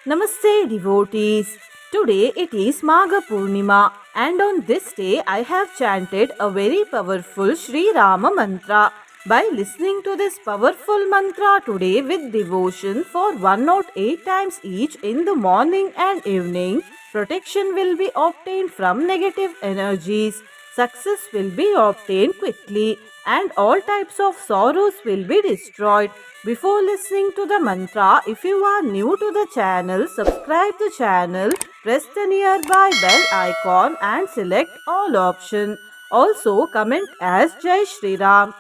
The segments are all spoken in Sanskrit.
Namaste devotees. Today it is Magha Purnima and on this day I have chanted a very powerful Sri Rama mantra. By listening to this powerful mantra today with devotion for 108 times each in the morning and evening, protection will be obtained from negative energies. Success will be obtained quickly and all types of sorrows will be destroyed. Before listening to the mantra, if you are new to the channel, subscribe the channel, press the nearby bell icon and select all option. Also comment as Jai Shri Ram.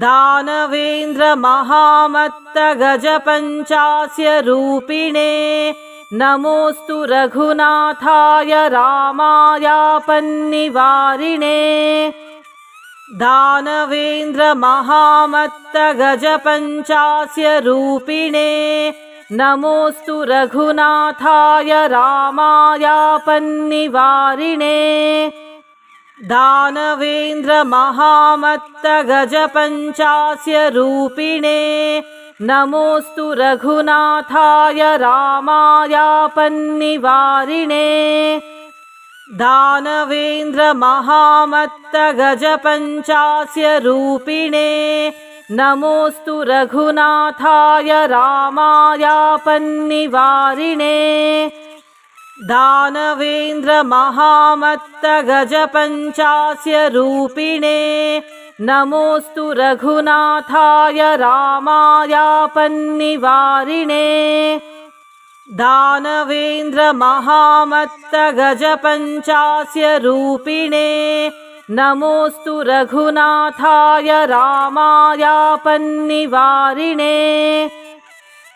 दानवेन्द्र महामत्त गजपञ्चास्य रूपिणे नमोऽस्तु रघुनाथाय रामायापन्निवारिणे दानवेन्द्र महामत्त गजपञ्चास्य रूपिणे नमोऽस्तु रघुनाथाय रामायापन्निवारिणे दानवेन्द्र महामत्त गजपञ्चास्य रूपिणे नमोऽस्तु रघुनाथाय रामायापन्निवारिणे दानवेन्द्र महामत्त गजपञ्चास्य रूपिणे नमोऽस्तु रघुनाथाय रामायापन्निवारिणे दानवेन्द्र महामत्त गजपञ्चास्य रूपिणे नमोऽस्तु रघुनाथाय रामायापन्निवारिणे दानवेन्द्र महामत्त गजपञ्चास्य रूपिणे नमोऽस्तु रघुनाथाय रामायापन्निवारिणे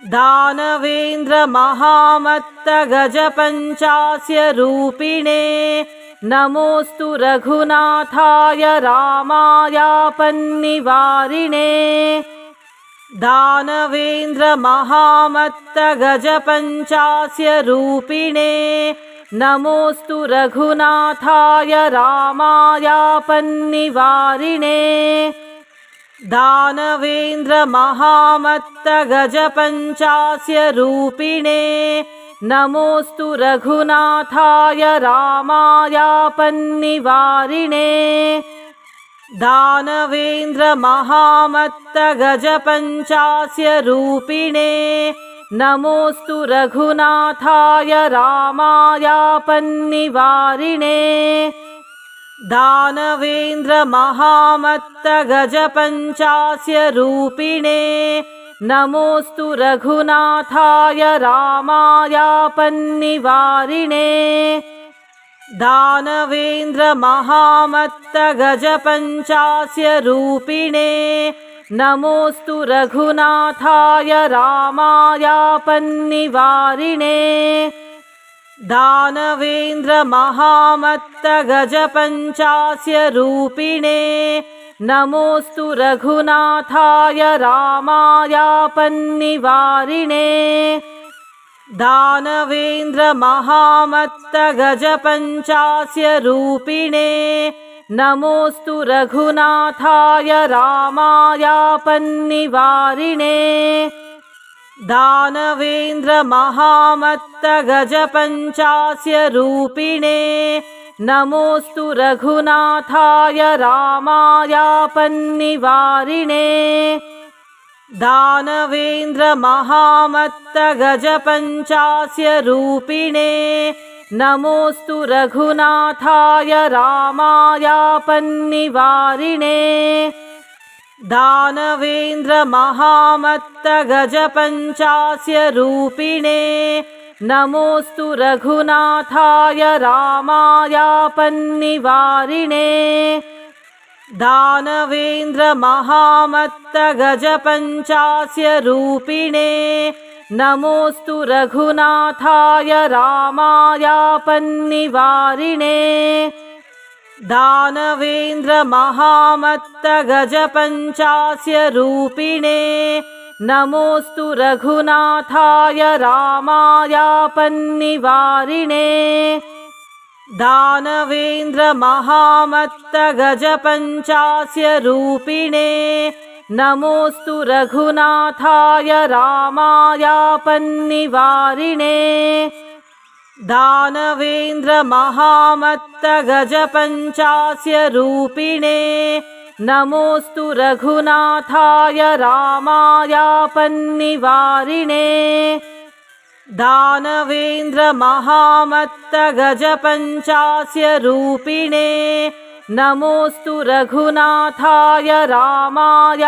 दानवेन्द्र महामत्त गजपञ्चास्य रूपिणे नमोऽस्तु रघुनाथाय रामायापन्निवारिणे दानवेन्द्र महामत्त गजपञ्चास्य रूपिणे नमोऽस्तु रघुनाथाय रामायापन्निवारिणे दानवेन्द्र महामत्त गजपञ्चास्य रूपिणे नमोऽस्तु रघुनाथाय रामायापन्निवारिणे दानवेन्द्र महामत्त गजपञ्चास्य रूपिणे नमोऽस्तु रघुनाथाय रामायापन्निवारिणे दानवेन्द्र महामत्त गजपञ्चास्य रूपिणे नमोऽस्तु रघुनाथाय रामायापन्निवारिणे दानवेन्द्र महामत्त गजपञ्चास्य रूपिणे नमोऽस्तु रघुनाथाय रामायापन्निवारिणे दानवेन्द्र महामत्त गजपञ्चास्य रूपिणे नमोऽस्तु रघुनाथाय रामायापन्निवारिणे दानवेन्द्र महामत्त गजपञ्चास्य रूपिणे नमोऽस्तु रघुनाथाय रामायापन्निवारिणे दानवेन्द्र महामत्त गजपञ्चास्य रूपिणे नमोऽस्तु रघुनाथाय रामायापन्निवारिणे दानवेन्द्र महामत्त गजपञ्चास्य रूपिणे नमोऽस्तु रघुनाथाय रामायापन्निवारिणे दानवेन्द्र महामत्त गजपञ्चास्य रूपिणे नमोऽस्तु रघुनाथाय रामायापन्निवारिणे दानवेन्द्र महामत्त गजपञ्चास्य रूपिणे नमोऽस्तु रघुनाथाय रामायापन्निवारिणे दानवेन्द्र महामत्त गजपञ्चास्य रूपिणे नमोऽस्तु रघुनाथाय रामायापन्निवारिणे दानवेन्द्र महामत्त गजपञ्चास्य रूपिणे नमोऽस्तु रघुनाथाय रामायापन्निवारिणे दानवेन्द्रमहामत्तगजपञ्चास्य रूपिणे नमोऽस्तु रघुनाथाय रामायापन्निवारिणे दानवेन्द्रमहामत्तगजपञ्चास्य रूपिणे नमोऽस्तु रघुनाथाय रामायापन्निवारिणे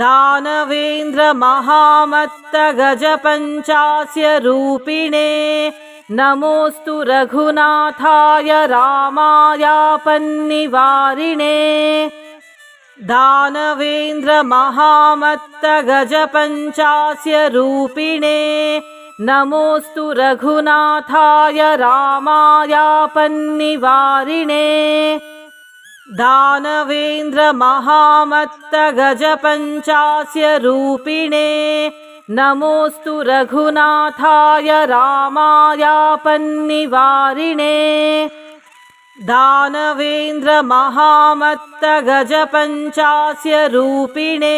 दानवेन्द्रमहामत्तगजपञ्चास्य रूपिणे नमोऽस्तु रघुनाथाय रामायापन्निवारिणे दानवेन्द्रमहामत्तगजपञ्चास्य रूपिणे नमोऽस्तु रघुनाथाय रामायापन्निवारिणे दानवेन्द्रमहामत्तगजपञ्चास्य रूपिणे नमोऽस्तु रघुनाथाय रामायापन्निवारिणे दानवेन्द्रमहामत्तगजपञ्चास्य रूपिणे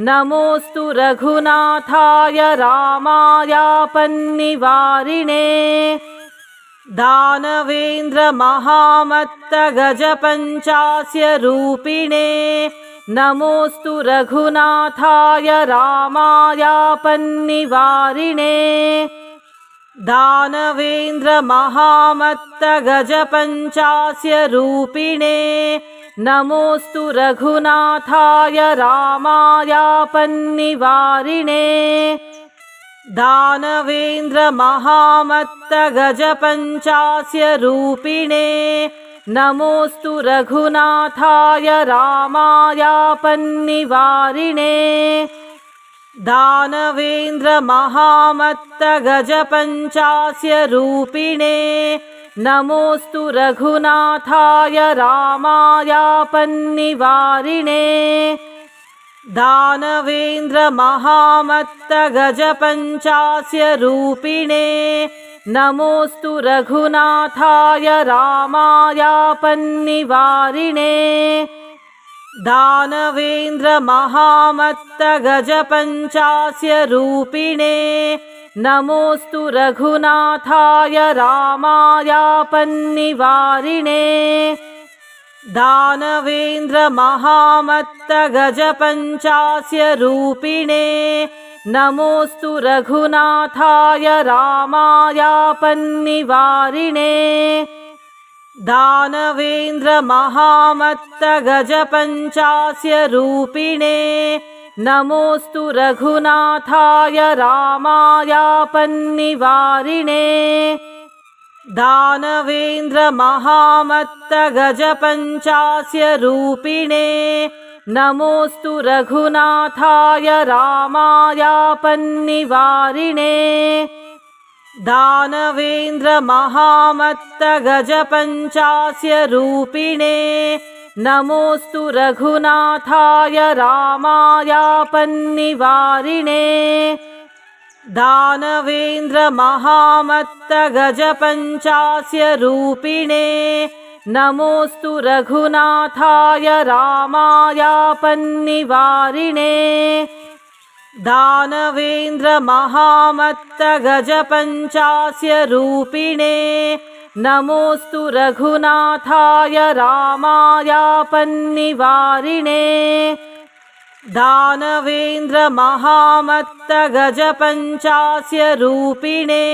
नमोऽस्तु रघुनाथाय रामायापन्निवारिणे दानवेन्द्रमहामत्तगजपञ्चास्य रूपिणे नमोऽस्तु रघुनाथाय रामायापन्निवारिणे दानवेन्द्रमहामत्तगजपञ्चास्य रूपिणे नमोऽस्तु रघुनाथाय रामायापन्निवारिणे दानवेन्द्रमहामत्तगजपञ्चास्य रूपिणे नमोऽस्तु रघुनाथाय रामायापन्निवारिणे दानवेन्द्रमहामत्तगजपञ्चास्य रूपिणे नमोऽस्तु रघुनाथाय रामायापन्निवारिणे दानवेन्द्रमहामत्तगजपञ्चास्य रूपिणे नमोऽस्तु रघुनाथाय रामायापन्निवारिणे दानवेन्द्रमहामत्तगजपञ्चास्य रूपिणे नमोऽस्तु रघुनाथाय रामायापन्निवारिणे दानवेन्द्रमहामत्तगजपञ्चास्य रूपिणे नमोऽस्तु रघुनाथाय रामायापन्निवारिणे दानवेन्द्रमहामत्तगजपञ्चास्य रूपिणे नमोऽस्तु रघुनाथाय रामायापन्निवारिणे दानवेन्द्रमहामत्तगजपञ्चास्य रूपिणे नमोऽस्तु रघुनाथाय रामायापन्निवारिणे दानवेन्द्रमहामत्तगजपञ्चास्य रूपिणे नमोऽस्तु रघुनाथाय रामायापन्निवारिणे दानवेन्द्रमहामत्तगजपञ्चास्य रूपिणे नमोऽस्तु रघुनाथाय रामायापन्निवारिणे दानवेन्द्रमहामत्तगजपञ्चास्य रूपिणे नमोऽस्तु रघुनाथाय रामायापन्निवारिणे दानवेन्द्रमहामत्तगजपञ्चास्य रूपिणे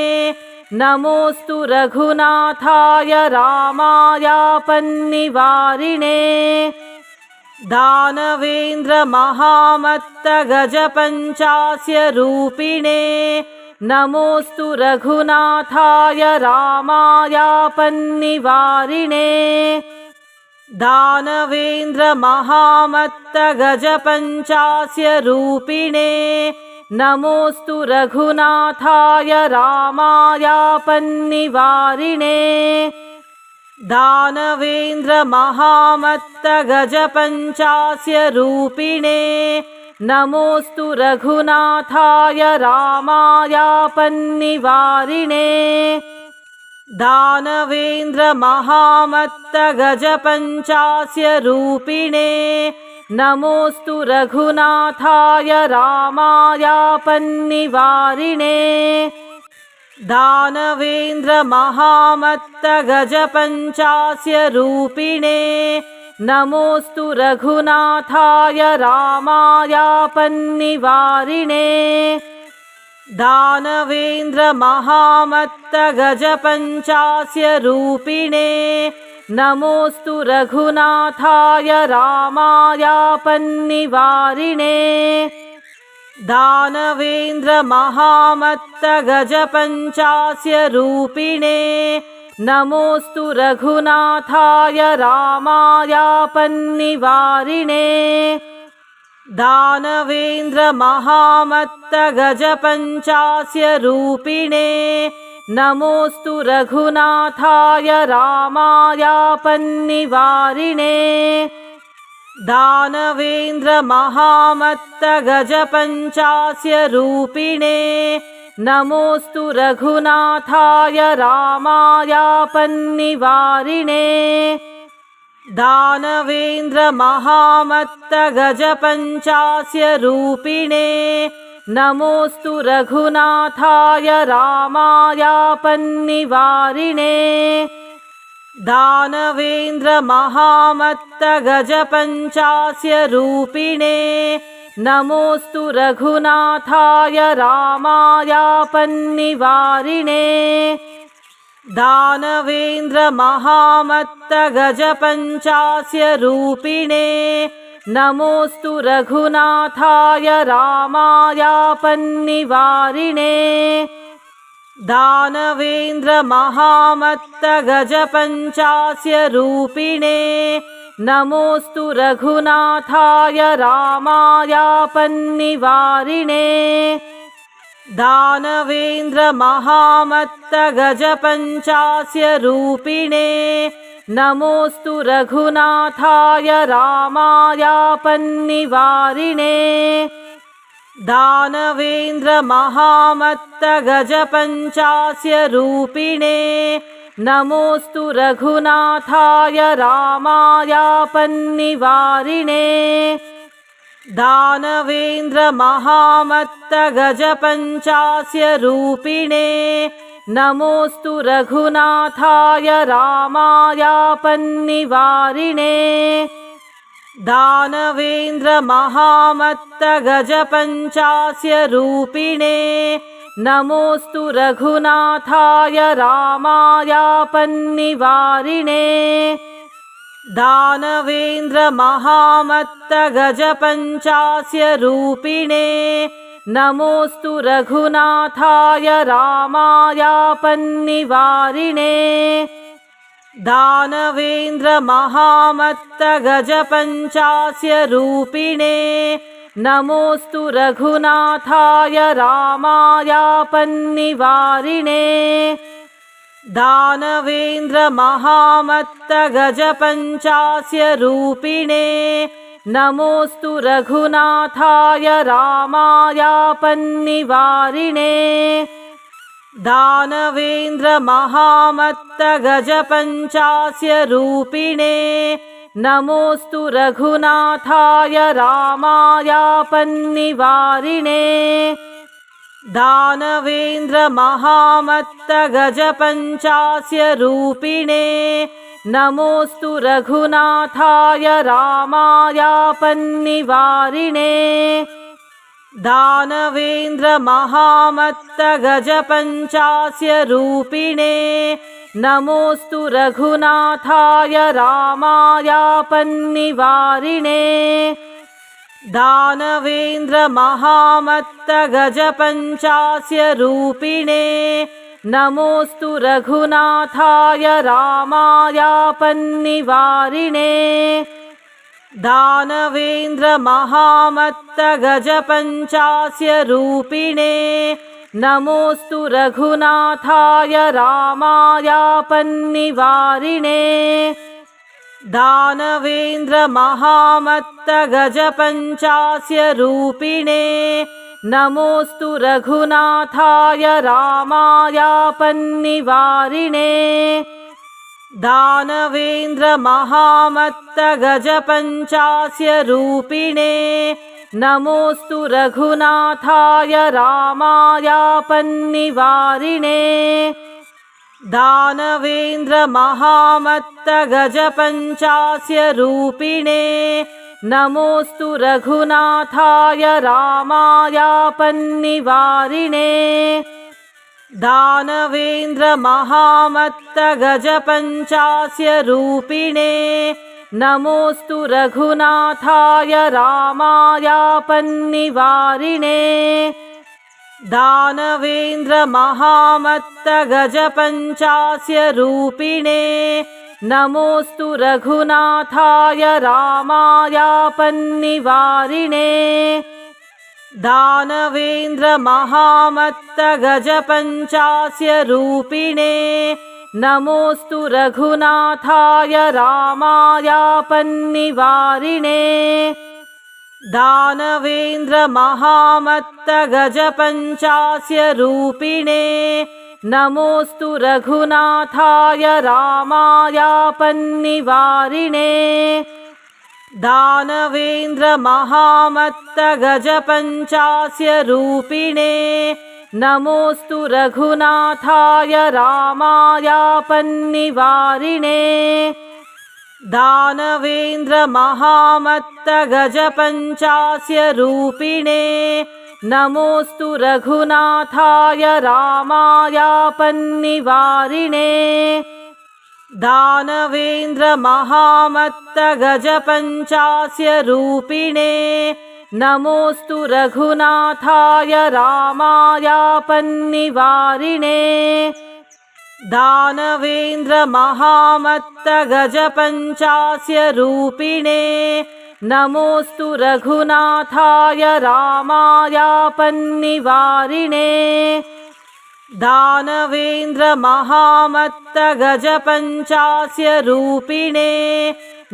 नमोऽस्तु रघुनाथाय रामायापन्निवारिणे दानवेन्द्रमहामत्तगजपञ्चास्य रूपिणे नमोऽस्तु रघुनाथाय रामायापन्निवारिणे दानवेन्द्रमहामत्तगजपञ्चास्य रूपिणे नमोऽस्तु रघुनाथाय रामायापन्निवारिणे दानवेन्द्रमहामत्तगजपञ्चास्य रूपिणे नमोऽस्तु रघुनाथाय रामायापन्निवारिणे दानवेन्द्रमहामत्तगजपञ्चास्य रूपिणे नमोऽस्तु रघुनाथाय रामायापन्निवारिणे दानवेन्द्रमहामत्तगजपञ्चास्य रूपिणे नमोऽस्तु रघुनाथाय रामायापन्निवारिणे दानवेन्द्रमहामत्तगजपञ्चास्य रूपिणे नमोऽस्तु रघुनाथाय रामायापन्निवारिणे दानवेन्द्रमहामत्तगजपञ्चास्य रूपिणे नमोऽस्तु रघुनाथाय रामायापन्निवारिणे दानवेन्द्रमहामत्तगजपञ्चास्य रूपिणे नमोऽस्तु रघुनाथाय रामायापन्निवारिणे दानवेन्द्रमहामत्तगजपञ्चास्य रूपिणे नमोऽस्तु रघुनाथाय रामायापन्निवारिणे दानवेन्द्रमहामत्तगजपञ्चास्य रूपिणे नमोऽस्तु रघुनाथाय रामायापन्निवारिणे दानवेन्द्रमहामत्तगजपञ्चास्य रूपिणे नमोऽस्तु रघुनाथाय रामायापन्निवारिणे दानवेन्द्रमहामत्तगजपञ्चास्य रूपिणे नमोऽस्तु रघुनाथाय रामायापन्निवारिणे दानवेन्द्रमहामत्तगजपञ्चास्य रूपिणे नमोऽस्तु रघुनाथाय रामायापन्निवारिणे दानवेन्द्रमहामत्तगजपञ्चास्य रूपिणे नमोऽस्तु रघुनाथाय रामायापन्निवारिणे दानवेन्द्रमहामत्तगजपञ्चास्य रूपिणे नमोऽस्तु रघुनाथाय रामायापन्निवारिणे दानवेन्द्रमहामत्तगजपञ्चास्य रूपिणे नमोऽस्तु रघुनाथाय रामायापन्निवारिणे दानवेन्द्रमहामत्तगजपञ्चास्य रूपिणे नमोऽस्तु रघुनाथाय रामायापन्निवारिणे दानवेन्द्रमहामत्तगजपञ्चास्य रूपिणे नमोऽस्तु रघुनाथाय रामायापन्निवारिणे दानवेन्द्रमहामत्तगजपञ्चास्य रूपिणे नमोऽस्तु रघुनाथाय रामायापन्निवारिणे दानवेन्द्रमहामत्तगजपञ्चास्य रूपिणे नमोऽस्तु रघुनाथाय रामायापन्निवारिणे दानवेन्द्रमहामत्तगजपञ्चास्य रूपिणे नमोऽस्तु रघुनाथाय रामायापन्निवारिणे दानवेन्द्रमहामत्तगजपञ्चास्य रूपिणे नमोऽस्तु रघुनाथाय रामायापन्निवारिणे दानवेन्द्रमहामत्तगजपञ्चास्य रूपिणे नमोऽस्तु रघुनाथाय रामायापन्निवारिणे दानवेन्द्रमहामत्तगजपञ्चास्य रूपिणे नमोऽस्तु रघुनाथाय रामायापन्निवारिणे दानवेन्द्रमहामत्तगजपञ्चास्य रूपिणे नमोऽस्तु रघुनाथाय रामायापन्निवारिणे दानवेन्द्रमहामत्तगजपञ्चास्य रूपिणे नमोऽस्तु रघुनाथाय रामायापन्निवारिणे दानवेन्द्रमहामत्तगजपञ्चास्य रूपिणे नमोऽस्तु रघुनाथाय रामायापन्निवारिणे दानवेन्द्रमहामत्तगजपञ्चास्य रूपिणे नमोऽस्तु रघुनाथाय रामायापन्निवारिणे दानवेन्द्रमहामत्तगजपञ्चास्य रूपिणे नमोऽस्तु रघुनाथाय रामायापन्निवारिणे दानवेन्द्रमहामत्तगजपञ्चास्य रूपिणे नमोऽस्तु रघुनाथाय रामायापन्निवारिणे दानवेन्द्रमहामत्तगजपञ्चास्य रूपिणे नमोऽस्तु रघुनाथाय रामायापन्निवारिणे दानवेन्द्रमहामत्तगजपञ्चास्य रूपिणे नमोऽस्तु रघुनाथाय रामायापन्निवारिणे दानवेन्द्रमहामत्तगजपञ्चास्य रूपिणे नमोऽस्तु रघुनाथाय रामायापन्निवारिणे दानवेन्द्रमहामत्तगजपञ्चास्य रूपिणे नमोऽस्तु रघुनाथाय रामायापन्निवारिणे दानवेन्द्रमहामत्तगजपञ्चास्य रूपिणे नमोऽस्तु रघुनाथाय रामायापन्निवारिणे दानवेन्द्रमहामत्तगजपञ्चास्य रूपिणे नमोऽस्तु रघुनाथाय रामायापन्निवारिणे दानवेन्द्रमहामत्तगजपञ्चास्य रूपिणे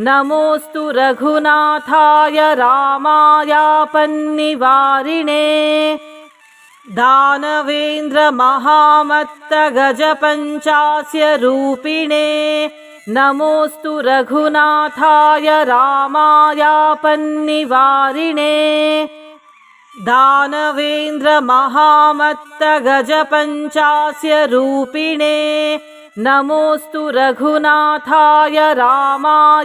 नमोऽस्तु रघुनाथाय रामायापन्निवारिणे दानवेन्द्रमहामत्तगजपञ्चास्य रूपिणे नमोऽस्तु रघुनाथाय रामायापन्निवारिणे दानवेन्द्रमहामत्तगजपञ्चास्य रूपिणे नमोऽस्तु रघुनाथाय रामायापन्निवारिणे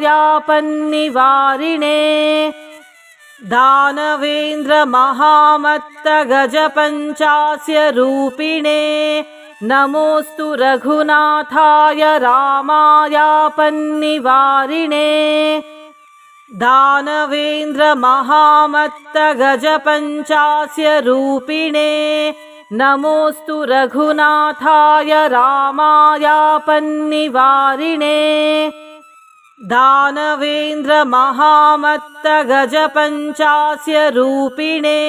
दानवेन्द्रमहामत्तगजपञ्चास्य रूपिणे नमोऽस्तु रघुनाथाय रामायापन्निवारिणे दानवेन्द्रमहामत्तगजपञ्चास्य रूपिणे नमोऽस्तु रघुनाथाय रामायापन्निवारिणे दानवेन्द्रमहामत्तगजपञ्चास्य रूपिणे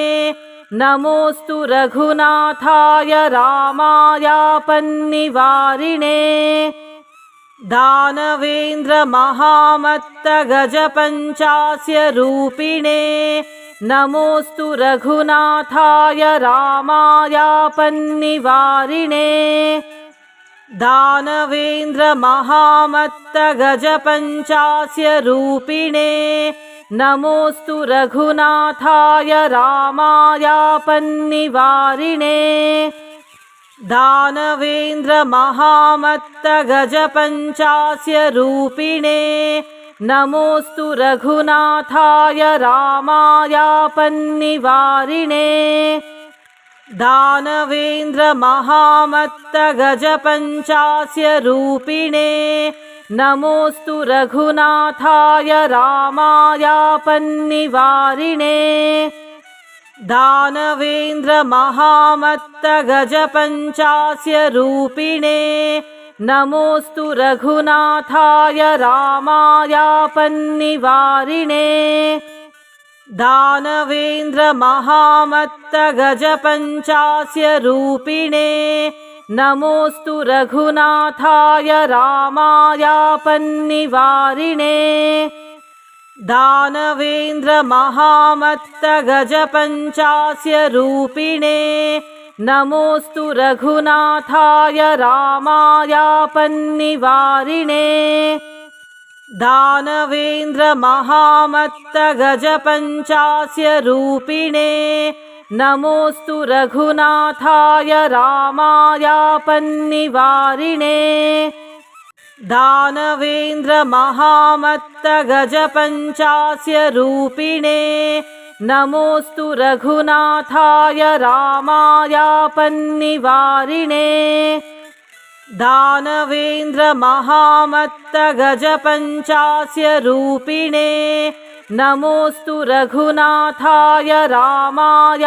नमोऽस्तु रघुनाथाय रामायापन्निवारिणे दानवेन्द्रमहामत्तगजपञ्चास्य रूपिणे नमोऽस्तु रघुनाथाय रामायापन्निवारिणे दानवेन्द्रमहामत्तगजपञ्चास्य रूपिणे नमोऽस्तु रघुनाथाय रामायापन्निवारिणे दानवेन्द्रमहामत्तगजपञ्चास्य रूपिणे नमोऽस्तु रघुनाथाय रामायापन्निवारिणे दानवेन्द्रमहामत्तगजपञ्चास्य रूपिणे नमोऽस्तु रघुनाथाय रामायापन्निवारिणे दानवेन्द्रमहामत्तगजपञ्चास्य रूपिणे नमोऽस्तु रघुनाथाय रामायापन्निवारिणे दानवेन्द्रमहामत्तगजपञ्चास्य रूपिणे नमोऽस्तु रघुनाथाय रामायापन्निवारिणे दानवेन्द्रमहामत्तगजपञ्चास्य रूपिणे नमोऽस्तु रघुनाथाय रामायापन्निवारिणे दानवेन्द्रमहामत्तगजपञ्चास्य रूपिणे नमोऽस्तु रघुनाथाय रामायापन्निवारिणे दानवेन्द्रमहामत्तगजपञ्चास्य रूपिणे नमोऽस्तु रघुनाथाय रामायापन्निवारिणे दानवेन्द्रमहामत्तगजपञ्चास्य रूपिणे नमोऽस्तु रघुनाथाय रामायापन्निवारिणे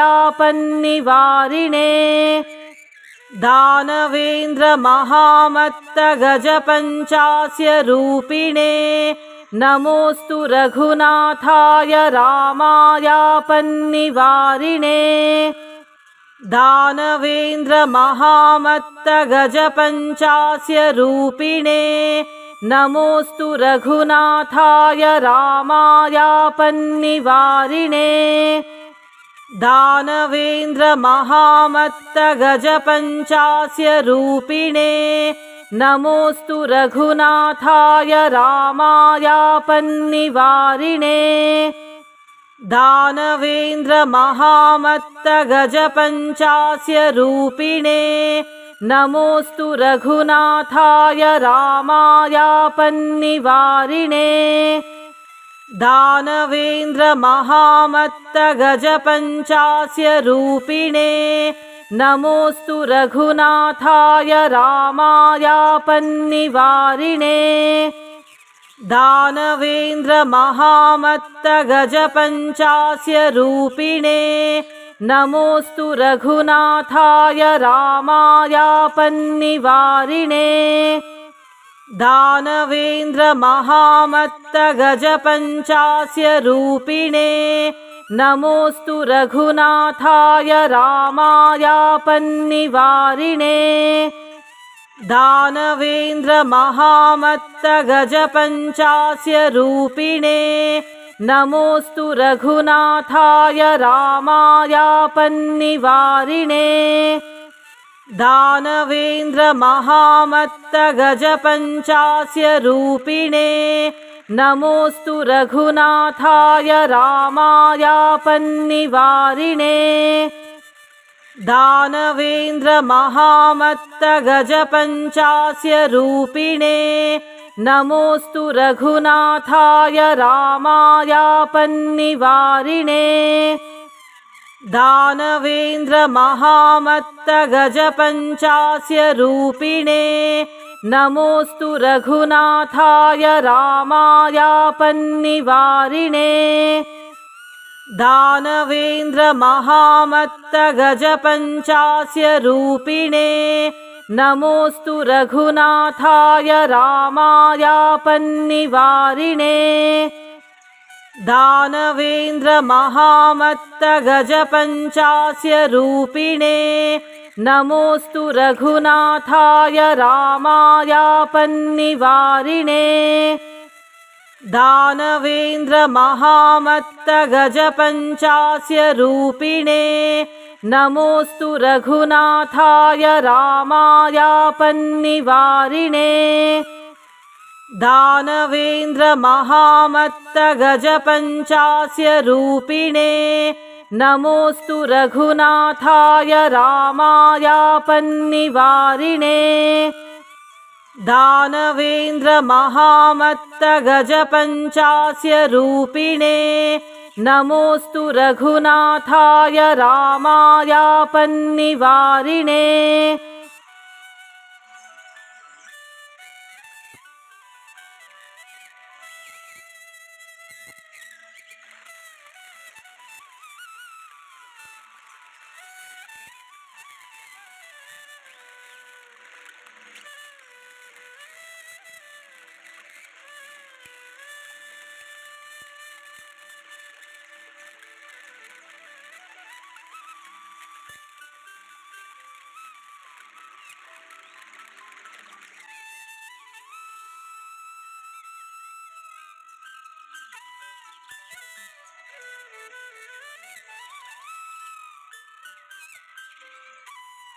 दानवेन्द्रमहामत्तगजपञ्चास्य रूपिणे नमोऽस्तु रघुनाथाय रामायापन्निवारिणे दानवेन्द्रमहामत्तगजपञ्चास्य रूपिणे नमोऽस्तु रघुनाथाय रामायापन्निवारिणे दानवेन्द्रमहामत्तगजपञ्चास्य रूपिणे नमोऽस्तु रघुनाथाय रामायापन्निवारिणे दानवेन्द्रमहामत्तगजपञ्चास्य रूपिणे नमोऽस्तु रघुनाथाय रामायापन्निवारिणे दानवेन्द्रमहामत्तगजपञ्चास्य रूपिणे नमोऽस्तु रघुनाथाय रामायापन्निवारिणे दानवेन्द्रमहामत्तगजपञ्चास्य रूपिणे नमोऽस्तु रघुनाथाय रामायापन्निवारिणे दानवेन्द्रमहामत्तगजपञ्चास्य रूपिणे नमोऽस्तु रघुनाथाय रामायापन्निवारिणे दानवेन्द्रमहामत्तगजपञ्चास्य रूपिणे नमोऽस्तु रघुनाथाय रामायापन्निवारिणे दानवेन्द्रमहामत्तगजपञ्चास्य रूपिणे नमोऽस्तु रघुनाथाय रामायापन्निवारिणे दानवेन्द्रमहामत्तगजपञ्चास्य रूपिणे नमोऽस्तु रघुनाथाय रामायापन्निवारिणे दानवेन्द्रमहामत्तगजपञ्चास्य रूपिणे नमोऽस्तु रघुनाथाय रामायापन्निवारिणे दानवेन्द्रमहामत्तगजपञ्चास्य रूपिणे नमोऽस्तु रघुनाथाय रामायापन्निवारिणे दानवेन्द्रमहामत्तगजपञ्चास्य रूपिणे नमोऽस्तु रघुनाथाय रामायापन्निवारिणे दानवेन्द्रमहामत्तगजपञ्चास्य रूपिणे नमोऽस्तु रघुनाथाय रामायापन्निवारिणे दानवेन्द्रमहामत्तगजपञ्चास्य रूपिणे नमोऽस्तु रघुनाथाय रामायापन्निवारिणे दानवेन्द्रमहामत्तगजपञ्चास्य रूपिणे नमोऽस्तु रघुनाथाय रामायापन्निवारिणे।